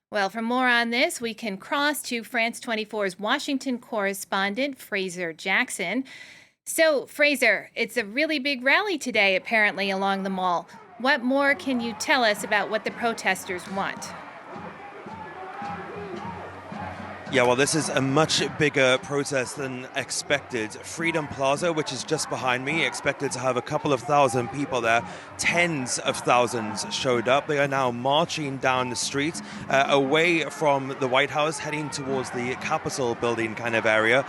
Well, for more on this, we can cross to France 24's Washington correspondent, Fraser Jackson. So, Fraser, it's a really big rally today, apparently, along the mall. What more can you tell us about what the protesters want? Yeah, well, this is a much bigger protest than expected. Freedom Plaza, which is just behind me, expected to have a couple of thousand people there. Tens of thousands showed up. They are now marching down the street away from the White House, heading towards the Capitol building kind of area.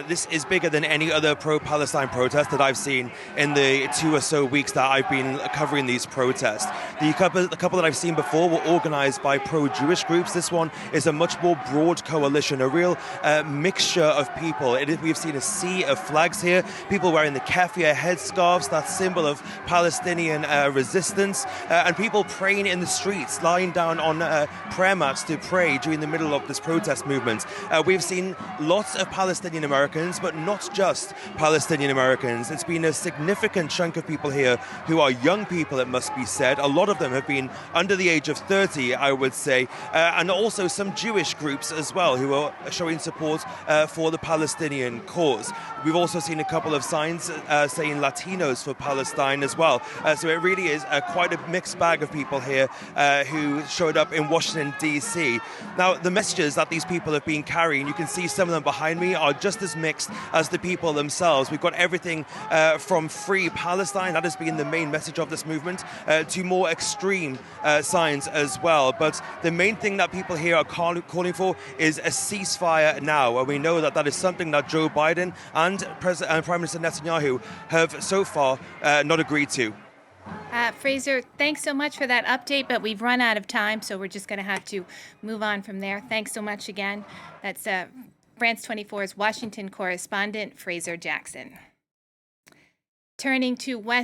This is bigger than any other pro-Palestine protest that I've seen in the 2 or so weeks that I've been covering these protests. The couple that I've seen before were organized by pro-Jewish groups. This one is a much more broad coalition, a real mixture of people. We've seen a sea of flags here, people wearing the keffiyeh headscarves, that symbol of Palestinian resistance, and people praying in the streets, lying down on prayer mats to pray during the middle of this protest movement. We've seen lots of Palestinian Americans, but not just Palestinian Americans. It's been a significant chunk of people here who are young people, it must be said. A lot of them have been under the age of 30, I would say, and also some Jewish groups as well who are showing support for the Palestinian cause. We've also seen a couple of signs saying Latinos for Palestine as well. So it really is quite a mixed bag of people here who showed up in Washington, D.C. Now, the messages that these people have been carrying, you can see some of them behind me, are just as mixed as the people themselves. We've got everything from Free Palestine, that has been the main message of this movement, to more extreme signs as well. But the main thing that people here are calling for is a ceasefire now. And we know that that is something that Joe Biden and Prime Minister Netanyahu have so far not agreed to. Fraser, thanks so much for that update, but we've run out of time, so we're just going to have to move on from there. Thanks so much again. That's France 24's Washington correspondent, Fraser Jackson. Turning to West